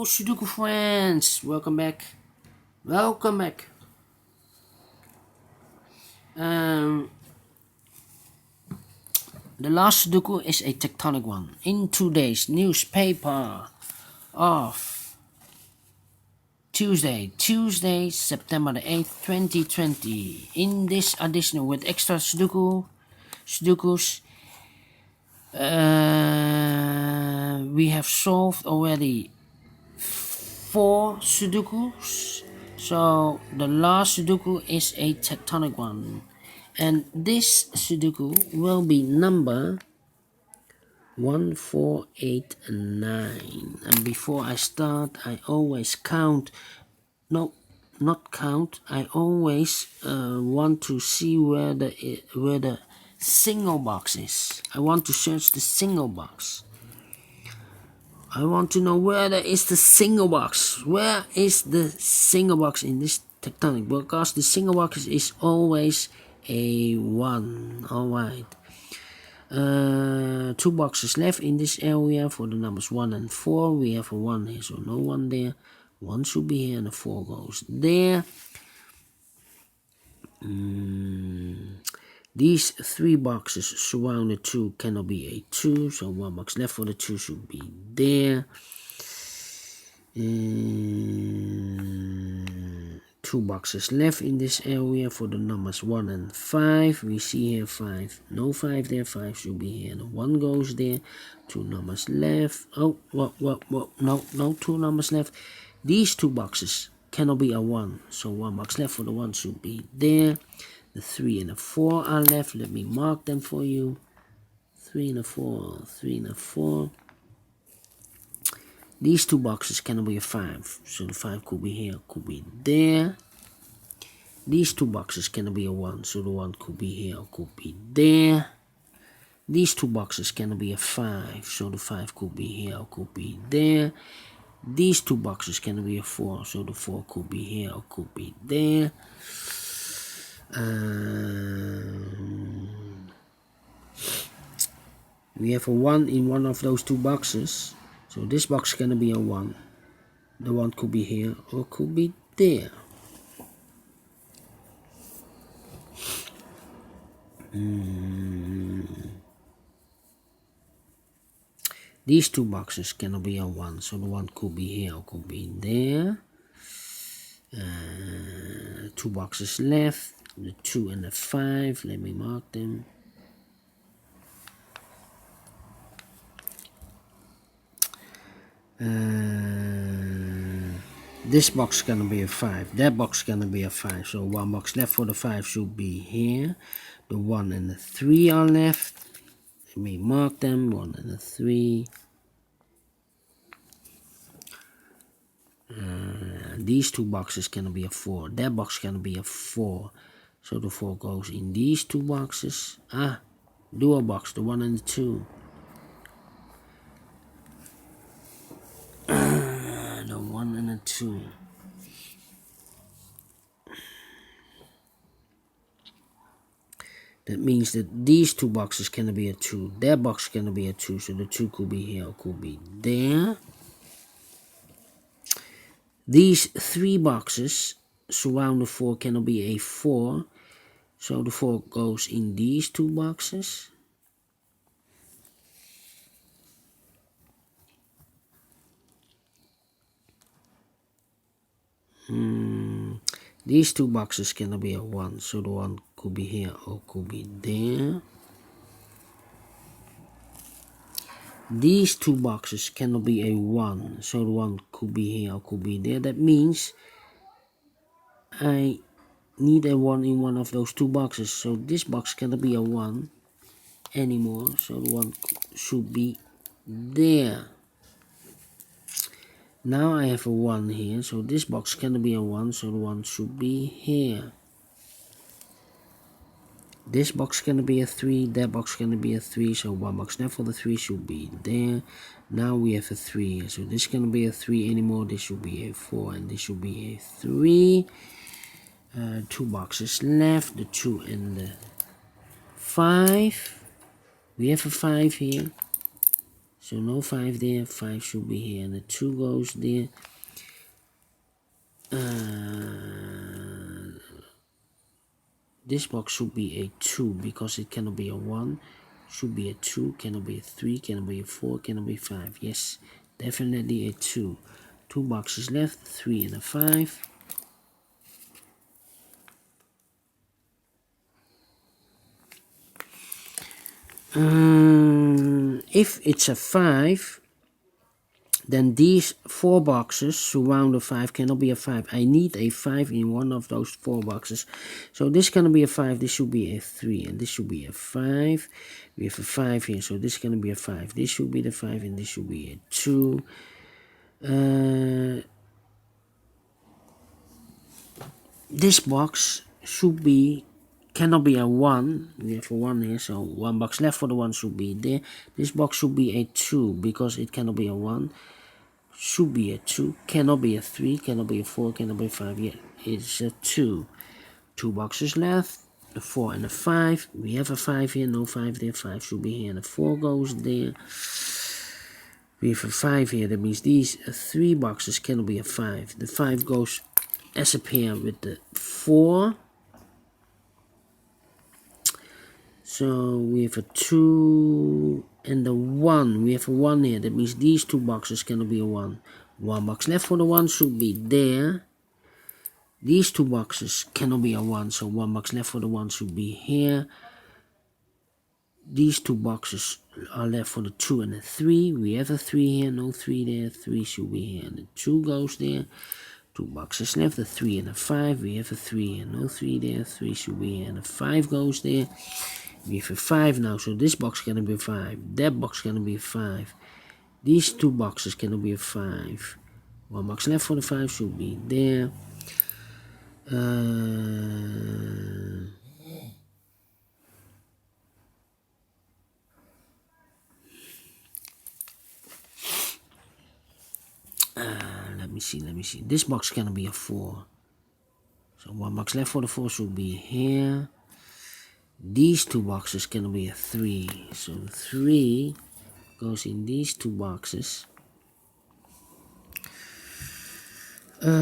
Sudoku friends, welcome back. Um, the last Sudoku is a tectonic one. In today's newspaper of Tuesday, September the 8th, 2020. In this edition with extra Sudokus, we have solved already 4 Sudokus. So the last Sudoku is a tectonic one, and this Sudoku will be number 1, 4, 8, and 9. And before I start, I always count. No, not count. I always want to see where the single box is. I want to search the single box. I want to know where there is the single box. Where is the single box in this tectonic? Because the single box is always a 1. Alright. 2 boxes left in this area for the numbers 1 and 4. We have a 1 here, so no 1 there. 1 should be here and a 4 goes there. These 3 boxes surrounded 2 cannot be a 2, so 1 box left for the 2 should be there. 2 boxes left in this area for the numbers 1 and 5. We see here 5, no 5 there, 5 should be here, and 1 goes there. 2 numbers left. Oh, no 2 numbers left. These 2 boxes cannot be a 1, so 1 box left for the 1 should be there. The 3 and the 4 are left. Let me mark them for you. 3 and a 4, 3 and a 4. These 2 boxes cannot be a 5, so the 5 could be here, could be there. These 2 boxes cannot be a 1, so the 1 could be here, could be there. These 2 boxes cannot be a 5, so the 5 could be here, could be there. These 2 boxes cannot be a 4, so the 4 could be here, or could be there. We have a 1 in one of those 2 boxes, so this box cannot be a 1. The 1 could be here or could be there. These 2 boxes cannot be a 1, so the 1 could be here or could be there. 2 boxes left, the 2 and the 5, let me mark them. This box cannot be a 5, that box cannot be a 5, so 1 box left for the 5 should be here. The 1 and the 3 are left. Let me mark them, 1 and the 3. These 2 boxes cannot be a 4, that box cannot be a 4, so the 4 goes in these 2 boxes. Dual box, the 1 and the 2. The 1 and the 2. That means that these 2 boxes cannot be a 2, that box cannot be a 2, so the 2 could be here or could be there. These 3 boxes surround the 4 cannot be a 4, so the 4 goes in these 2 boxes. These 2 boxes cannot be a 1, so the 1 could be here or could be there. These 2 boxes cannot be a 1, so the 1 could be here or could be there. That means I need a 1 in one of those 2 boxes, so this box cannot be a 1 anymore, so the 1 should be there. Now I have a 1 here, so this box cannot be a 1, so the 1 should be here. This box cannot be a 3, that box cannot be a 3, so 1 box left for the 3 should be there. Now we have a 3 here, so this cannot be a 3 anymore, this should be a 4, and this should be a 3. 2 boxes left, the 2 and the 5. We have a 5 here, So no 5 there, 5 should be here, and the 2 goes there. This box should be a 2 because it cannot be a 1. Should be a 2, cannot be a 3, cannot be a 4, cannot be 5. Yes, definitely a 2. 2 boxes left, 3 and a 5. If it's a 5, then these 4 boxes surround a 5 cannot be a 5. I need a 5 in one of those 4 boxes. So this cannot be a 5, this should be a 3, and this should be a 5. We have a 5 here, so this cannot be a 5. This should be the 5, and this should be a 2. This box should be, cannot be a 1. We have a 1 here, so 1 box left for the 1 should be there. This box should be a 2 because it cannot be a 1. Should be a 2, cannot be a 3, cannot be a 4, cannot be a 5. Yeah, it's a 2. 2 boxes left, a 4 and a 5. We have a 5 here, no 5 there, 5 should be here, and a 4 goes there. We have a 5 here, that means these 3 boxes cannot be a 5. The 5 goes as a pair with the 4. So we have a 2 and a 1. We have a 1 here. That means these 2 boxes cannot be a 1. 1 box left for the 1 should be there. These 2 boxes cannot be a 1. So 1 box left for the 1 should be here. These 2 boxes are left for the 2 and the 3. We have a 3 here. No 3 there. 3 should be here. And the 2 goes there. 2 boxes left. The 3 and the 5. We have a 3 here. No 3 there. 3 should be here. And the 5 goes there. We have a 5 now, so this box cannot be a 5. That box cannot be a 5. These 2 boxes cannot be a 5. 1 box left for the 5 should be there. Let me see. This box cannot be a 4. So 1 box left for the 4 should be here. These 2 boxes cannot be a 3. So 3 goes in these 2 boxes. 1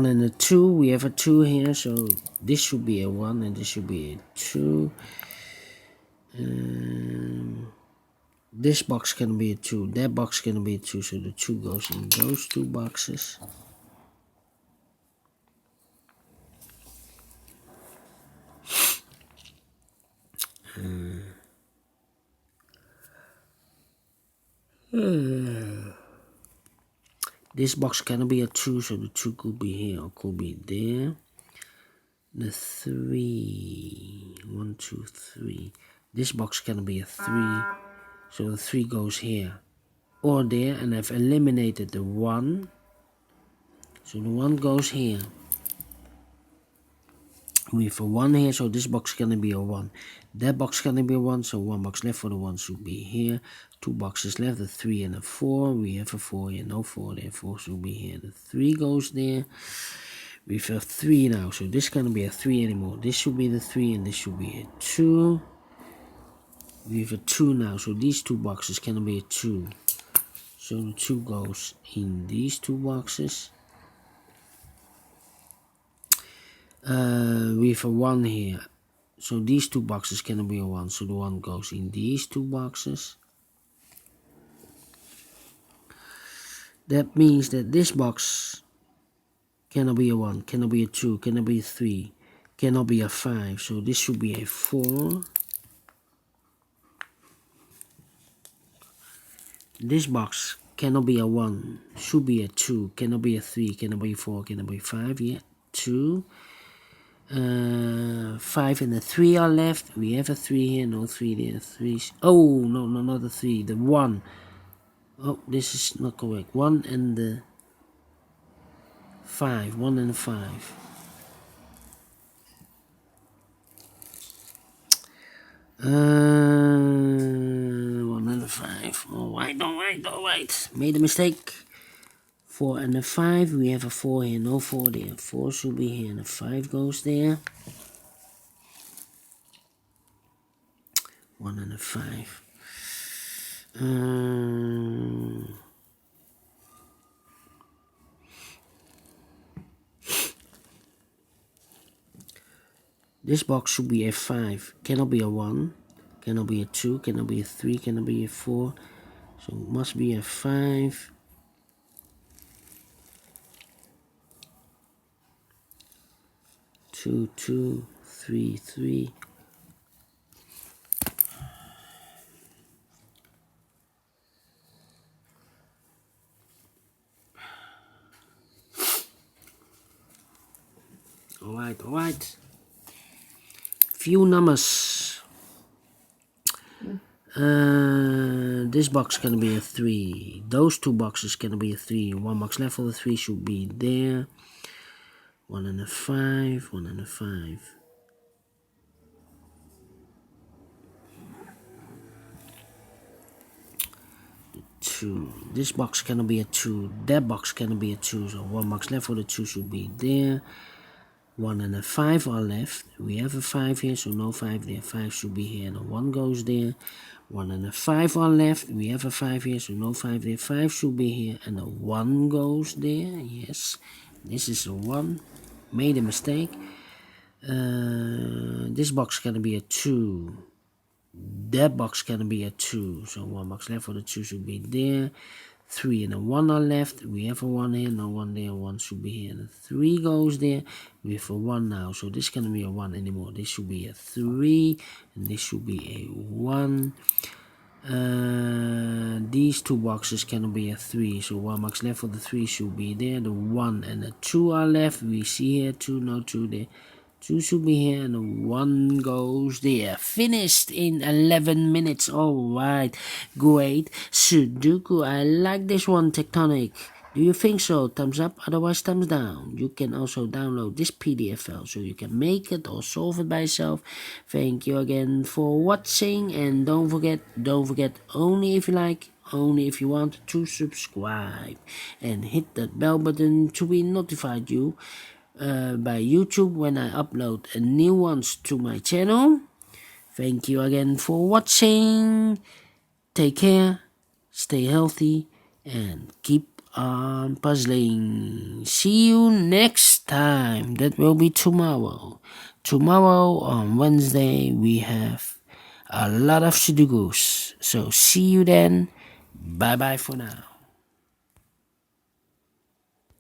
and a 2. We have a 2 here, so this should be a 1 and this should be a 2. This box can be a 2. That box can be a 2, so the 2 goes in those 2 boxes. This box cannot be a 2, so the 2 could be here or could be there. The 3, 1, 2, 3. This box cannot be a 3, so the 3 goes here or there, and I've eliminated the 1, so the 1 goes here. We have a 1 here, so this box cannot be a 1. That box cannot be a 1, so 1 box left for the 1 should be here. 2 boxes left, a 3 and a 4. We have a 4 here, no 4 there, 4 should be here. The 3 goes there. We have a 3 now, so this cannot be a 3 anymore. This should be the 3 and this should be a 2. We have a 2 now, so these 2 boxes cannot be a 2. So the 2 goes in these 2 boxes. We have a 1 here, so these 2 boxes cannot be a 1, so the 1 goes in these 2 boxes. That means that this box cannot be a 1, cannot be a 2, cannot be a 3, cannot be a 5, so this should be a 4. This box cannot be a 1, should be a 2, cannot be a 3, cannot be a 4, cannot be a 5, yeah, 2. 5 and a 3 are left. We have a 3 here, no 3 there, 3. Oh, no, not the 3, the 1. Oh, this is not correct. 1 and the 5, 1 and 5. One and a 5. All right. Made a mistake. 4 and a 5. We have a 4 here, no 4 there. 4 should be here, and a 5 goes there. 1 and a 5. This box should be a 5. Cannot be a 1. Cannot be a 2. Cannot be a 3. Cannot be a 4. So it must be a 5. 2, 2, 3, 3. Alright. Few numbers. This box can be a 3. Those two boxes can be a 3. One box left for the 3 should be there. 1 and a 5. 1 and a 5. 2. This box cannot be a 2. That box cannot be a 2. So one box left for the 2 should be there. 1 and a 5 are left. We have a 5 here, so no 5 there. 5 should be here, and a 1 goes there. 1 and a 5 are left. We have a 5 here, so no 5 there. 5 should be here, and a 1 goes there. Yes, this is a 1. Made a mistake. This box can be a 2. That box can be a 2. So one box left for the 2 should be there. 3 and a 1 are left. We have a 1 here, no 1 there. 1 should be here, and a 3 goes there. We have a 1 now, so this cannot be a 1 anymore. This should be a 3, and this should be a 1. These two boxes cannot be a 3, so one box left for the 3 should be there. The 1 and the 2 are left. We see here 2, no 2 there. 2 should be here, and the 1 goes there. Finished in 11 minutes. Alright, great Sudoku. I like this one, Tectonic. Do you think so? Thumbs up, otherwise thumbs down. You can also download this PDF file so you can make it or solve it by yourself. Thank you again for watching, and don't forget, only if you like, only if you want, to subscribe and hit that bell button to be notified by YouTube when I upload new ones to my channel. Thank you again for watching. Take care, stay healthy, and keep on puzzling. See you next time. That will be tomorrow. Tomorrow on Wednesday we have a lot of Sudokus. So see you then. Bye bye for now.